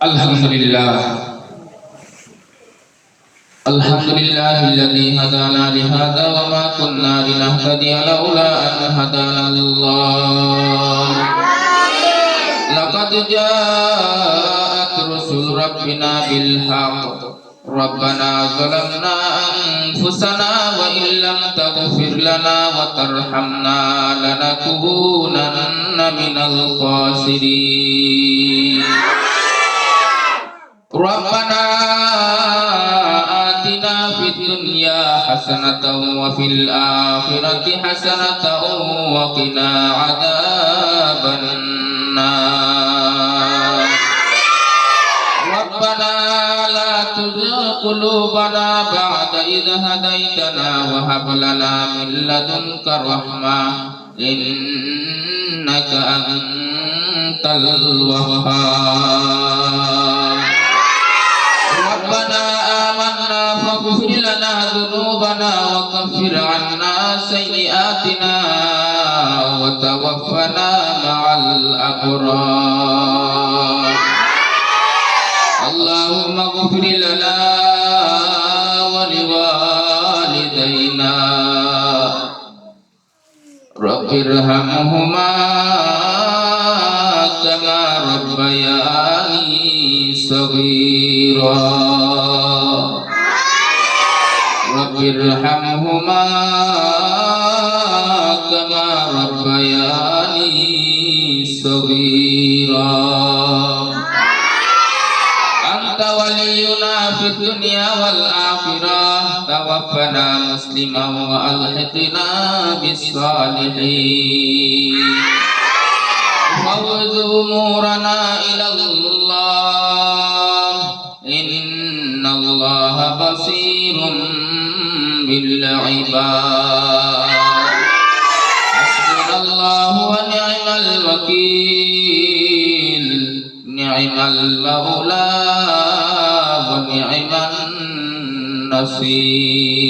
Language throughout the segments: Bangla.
Alhamdulillah. Alhamdulillahilladzi hadana li hadza wa ma kunna linahtadiya laula an hadana Allah. Laqad ja'at rusul rabbina bil haqq. Rabbana zalamna anfusana wa illam taghfir lana wa tarhamna lanakunanna minal khasirin. Rabbana atina fid dunya hasanatan wa fil akhirati hasanatan wa qina adzabannar. Rabbana la tuzigh qulubana ba'da idh hadaytana wa hab lana min ladunka rahmah innaka antal wahhab. Rabbana amanna faghfir lana dhunubana wa kaffir 'anna sayyi'atina wa tawaffana ma'al abrar. Allahumma ighfir lana wa liwalidayna rabbirhamhuma kama rabbayani saghira. Rabbirhamhuma kama rabbayani saghira. Anta waliyuna fid dunya wal akhirah tawaffana musliman wa alhiqna bis salihin. Fawwid umurana ila Allah innallaha basirun bil ibad. Hasbunallahu wa ni'mal wakil, ni'mal maula wa ni'man nasir.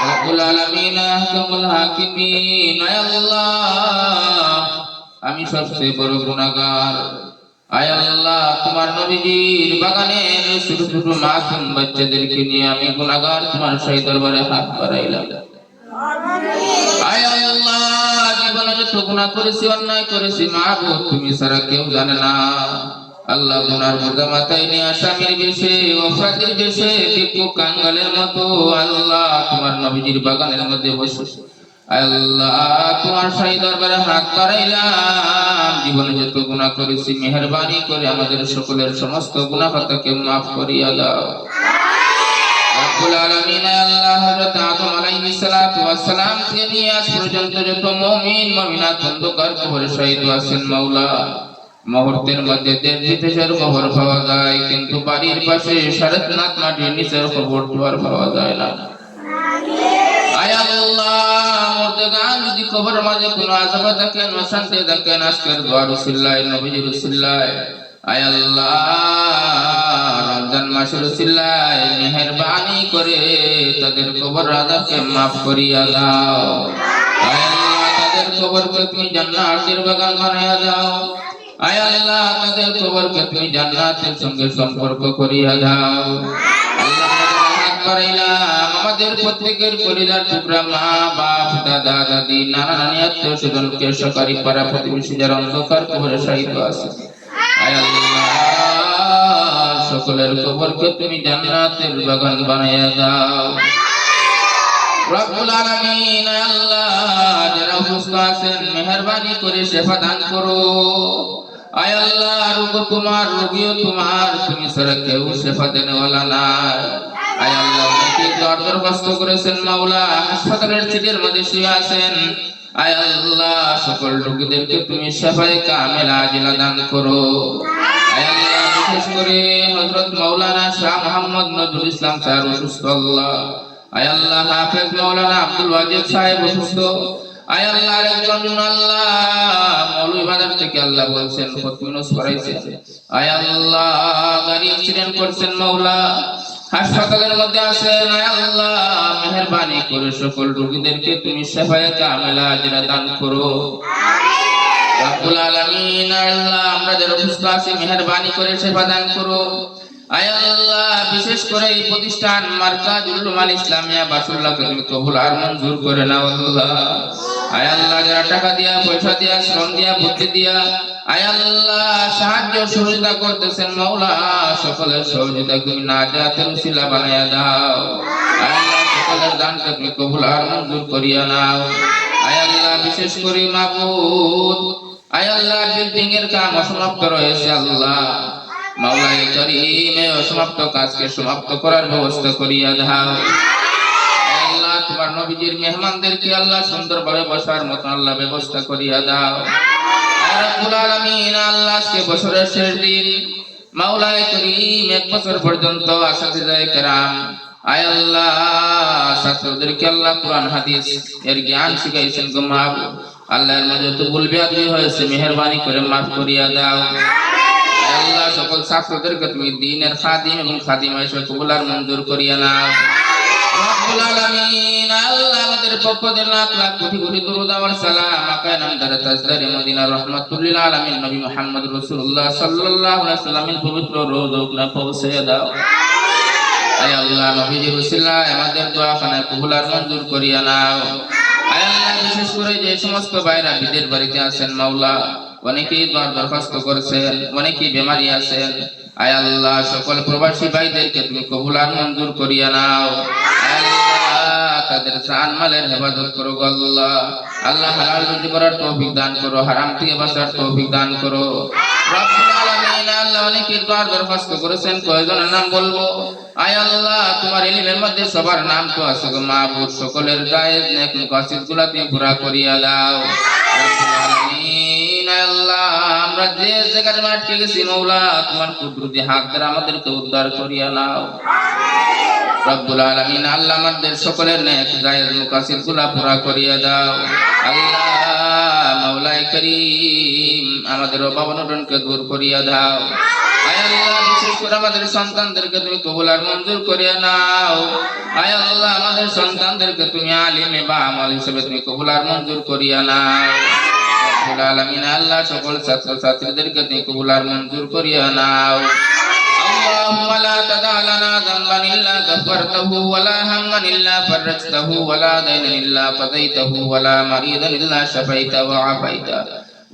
Rabbul alamin ahkamul hakimin. Ya Allah, আমি সবচেয়ে বড় গুনাহগার। আয় আল্লাহ, তোমার নবীজির বাগানের ছোট ছোট মাসুম বাচ্চাদেরকে নিয়ে আমি গুনাহগার তোমার শাহী দরবারে হাত বাড়াইলাম। আয় আল্লাহ, জীবনে যত গুনাহ করেছি, অন্যায় করেছি, মাহবুব তুমি ছাড়া কেউ জানে না। আল্লাহ, গুনার বোঝা মাথায় নিয়ে আসামির বেশে, অপরাধীর বেশে, টিপু কাঙ্গালের মতো আল্লাহ তোমার নবীজির বাগানের মধ্যে বসে আল্লাহ তোমার শাহী দরবারে হাত বাড়াইলাম। জীবনে যত গুনাহ করেছি, মেহেরবানি করে আমাদের সকলের সমস্ত গুনাহ খাতাকে মাফ করিয়া দাও। রব্বুল আলামিন, আল্লাহ হযরত আদম আলাইহিস সালাতু ওয়াস সালাম থেকে নিয়ে আজ পর্যন্ত যত মুমিন মুমিনাত অন্ধকার কবরে শহীদ আছেন মাওলা, মুহূর্তের মধ্যে দেশ বিদেশের খবর পাওয়া যায়, কিন্তু বাড়ির পাশে সারনাথ মাটির নিচের খবর তো আর পাওয়া যায় না। আয় আল্লাহ, মুর্দাগান যদি কবরের মাঝে কোনো আযাব থাকে, অশান্তি থাকে, আজকের দোয়া রাসূলুল্লাহ নবীজি রাসূলুল্লাহ, আয় আল্লাহ রমজান মাসের রাসূলুল্লাহ মেহেরবানি করে তাদের কবর আযাবকে maaf করিয়া দাও। আয় আল্লাহ, তাদের কবরকে তুমি জান্নাতের বাগান বানায়া দাও। আয় আল্লাহ, তাদের কবরকে তুমি জান্নাতের সঙ্গে সম্পর্ক করিয়া দাও। আমাদের প্রত্যেকের পরিবার টুকরা মা বাপ দাদা দাদি নানা নানি আত্মীয় স্বজনকে সরকারি পাড়া প্রতিবেশী যারা অন্ধকার কবরে শহীদ আছে, আয় আল্লাহ সকলের কবরকে তুমি জান্নাতের বাগান বানায়া দাও। রব্বুল আলামিন, আয় আল্লাহ যারা অসুস্থ আছেন মেহেরবানি করে শিফা দান করো। আয় আল্লাহ, রোগ তোমার, রোগীও তোমার, তুমি ছাড়া কেউ শিফা দেনেওয়ালা নাই। আয় আল্লাহ, অনেকে দরখাস্ত করেছেন মাওলা, হাসপাতালের সিটের মধ্যে শুয়ে আছেন, আয় আল্লাহ সকল রোগীদেরকে তুমি শিফায়ে কামিলা আজিলা দান করো। আয় আল্লাহ, বিশেষ করে হযরত মাওলানা শাহ মোহাম্মদ নজরুল ইসলাম স্যার অসুস্থ আল্লাহ। আয় আল্লাহ, হাফেজ মাওলানা আব্দুল ওয়াজিদ সাহেব অসুস্থ। আয় আল্লাহ, একজন আল্লাহ মৌলভী বাজার থেকে আল্লাহ বলছেন ফতমিনুস করাইছে। আয় আল্লাহ, গাড়ি অ্যাক্সিডেন্ট করছেন মাওলা, হাসপাতালের মধ্যে আছেন, আয় আল্লাহ মেহেরবানি করে সকল রোগীদেরকে তুমি শিফায়ে কামিলা আজিলা দান করো। রব্বুল আলামিন আল্লাহ আমরা যারা সুস্থ আছি মেহেরবানি করে সেবা দান করো। আয় আল্লাহ বিশেষ করে এই প্রতিষ্ঠান মারকাজুল উলুমাল ইসলামিয়া বাসুল্লাহকে তুমি কবুল আর মঞ্জুর করে নাও আল্লাহ। আয় আল্লাহ যারা টাকা দিয়া পয়সা দিয়া শ্রম দিয়া বুদ্ধি দিয়া আয় আল্লাহ সাহায্য সহযোগিতা করতেছেন মাওলা সকলের সহযোগিতা তুমি নাজাতের উসিলা বানায়া দাও। আয় আল্লাহ সকলের দানকে তুমি কবুল আর মঞ্জুর করিয়া নাও। আয় আল্লাহ বিশেষ করে মাবুদ আয় আল্লাহ বিল্ডিং এর কাম অসমাপ্ত রয়েছে আল্লাহ মাওলায়ে করিম এই অসমাপ্ত কাজকে সমাপ্ত করার ব্যবস্থা করিয়া দাও। আল্লাহ তোমার নবীজির মেহমানদেরকে আল্লাহ সুন্দরভাবে বসার মতো আল্লাহ ব্যবস্থা করিয়া দাও। রব্বুল আলামিন আল্লাহ আজকে বছরের শেষ দিন মাওলায়ে করিম এক বছর পর্যন্ত আসাতিজায়ে কেরাম আয় আল্লাহ ছাত্রদেরকে আল্লাহ কোরআন হাদিস এর জ্ঞান শিখাইছেন গো মাবুদ আল্লাহ এর মধ্যে তো ভুল বিয়াদবি হয়েছে মেহেরবানি করে মাফ করিয়া দাও। আল্লাহ সকল ছাত্রদেরকে তুমি দ্বীনের খাদিম এবং খাদিমা হিসেবে কবুল আর মঞ্জুর করিয়া নাও। রব্বুল আলামিন আল্লাহ আমাদের পক্ষ থেকে লাখ লাখ কোটি কোটি দরুদ আর সালাম আকা নামদার তাজদারে মদিনা রাহমাতুল লিল আলামিন নবী মুহাম্মদ রাসূলুল্লাহ সাল্লাল্লাহু আলাইহি ওয়াসাল্লামের পবিত্র রওজা পৌঁছে দাও। আয় আল্লাহ নবীজির উসিলায় আমাদের দোয়া খানা কবুল আর মঞ্জুর করিয়া নাও। আয় আল্লাহ বিশেষ করে যে সমস্ত ভাইরা বিদের বাড়িতে আছেন মাওলা অনেকেই দরখাস্ত করেছেন অনেকেই বেমারি আছেন আয় আল্লাহ সকল প্রবাসী ভাইদেরকে তুমি কবুল আর মঞ্জুর করিয়া নাও। আয় আল্লাহ তাদের জান মালের হেফাজত করো গো আল্লাহ। আল্লাহ হালাল রুজি করার তৌফিক দান করো হারাম থেকে বাঁচার তৌফিক দান করো। রব্বুল আলামিন আল্লাহ অনেকেই দরখাস্ত করেছেন কয়জনের নাম বলবো আয় আল্লাহ তোমার ইলমের মধ্যে সবার নাম তো আছে গো মাবুদ সকলের জায়েজ নেক মুকাসিদগুলো তুমি পুরা করিয়া দাও। রব্বুল আলামিন আল্লাহ আমরা যে জায়গায় আটকে গেছি মাওলা তোমার কুদরতি হাত দ্বারা আমাদেরকে উদ্ধার করিয়া নাও। রব্বুল আলামিন আল্লাহ আমাদের সকলের নেক জায়েজ মুকাসিদগুলো পুরা করিয়া দাও। আল্লাহ মাওলায়ে করিম আমাদের অভাব অনটনকে দূর করিয়া দাও। আয় আল্লাহ বিশেষ করে আমাদের সন্তানদেরকে তুমি কবুল আর মঞ্জুর করিয়া নাও। আয় আল্লাহ আমাদের সন্তানদেরকে তুমি আলিমে বা আমল হিসেবে তুমি কবুল আর মঞ্জুর করিয়া নাও। রব্বুল আলামিন আল্লাহ সকল ছাত্র ছাত্রীদেরকে তুমি কবুল আর মঞ্জুর করিয়া নাও। اللهم لا تدع لنا ذنبا إلا غفرته ولا هما إلا فرجته ولا دينا إلا قضيته ولا مريضا إلا شفيته وعافيته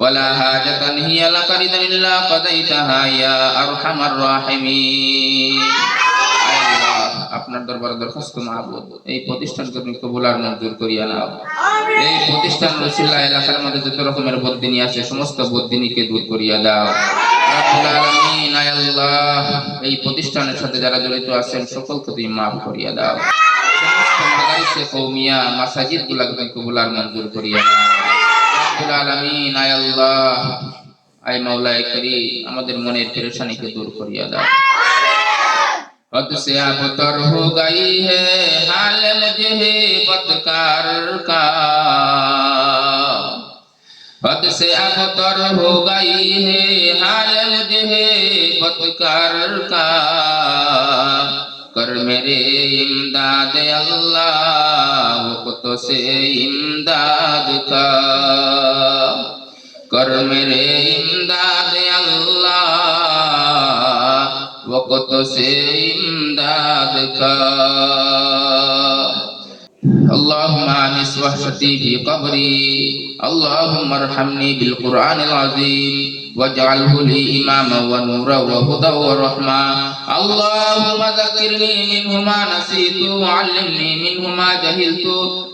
ولا حاجة هي لك رضا إلا قضيتها يا أرحم الراحمين। আপনার দরবারে দরখাস্ত মাবুদ এই প্রতিষ্ঠানকে তুমি কবুল আর মঞ্জুর করিয়া নাও। এই প্রতিষ্ঠান রসিলা এলাকার মধ্যে যত রকমের বদদিনী আছে সমস্ত বদদিনীকে দূর করিয়া দাও। রব্বুল আলামিন আয় আল্লাহ এই প্রতিষ্ঠানের সাথে যারা জড়িত আছেন সকলকে তুমি মাফ করিয়া দাও। সমস্ত মাদারিসে কওমিয়া মাসাজিদগুলোকে তুমি কবুল আর মঞ্জুর করিয়া দাও। রব্বুল আলামিন আয় আল্লাহ আয় মাওলায়ে করিম আমাদের মনের পেরেশানিকে দূর করিয়া দাও। हद से अब तर हो गई है हाल मुझे बदकार का हद से अब तर हो गई है हाल मुझे बदकार का कर मेरे इमदाद अल्लाह वक़्त से इमदाद का कर मेरे इमदाद अल्लाह वक़्त से इमदाद का। اللهم انس وحشتي في قبري اللهم ارحمني بالقرآن العظيم واجعله لي إماما ونورا وهدى ورحمة اللهم ذكرني منه ما نسيت وعلمني منه ما جهلت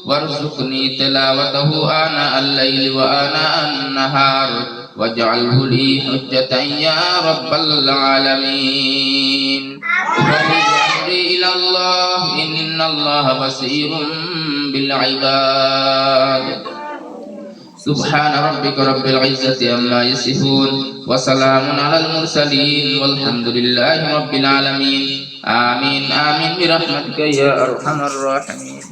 وارزقني تلاوته آناء الليل وآناء النهار واجعله لي حجة يا رب العالمين وفوض أمري إلى الله إن الله بصير بالعباد سبحان ربك رب العزة عما يصفون وسلام على المرسلين والحمد لله رب العالمين آمين آمين برحمتك يا أرحم الراحمين.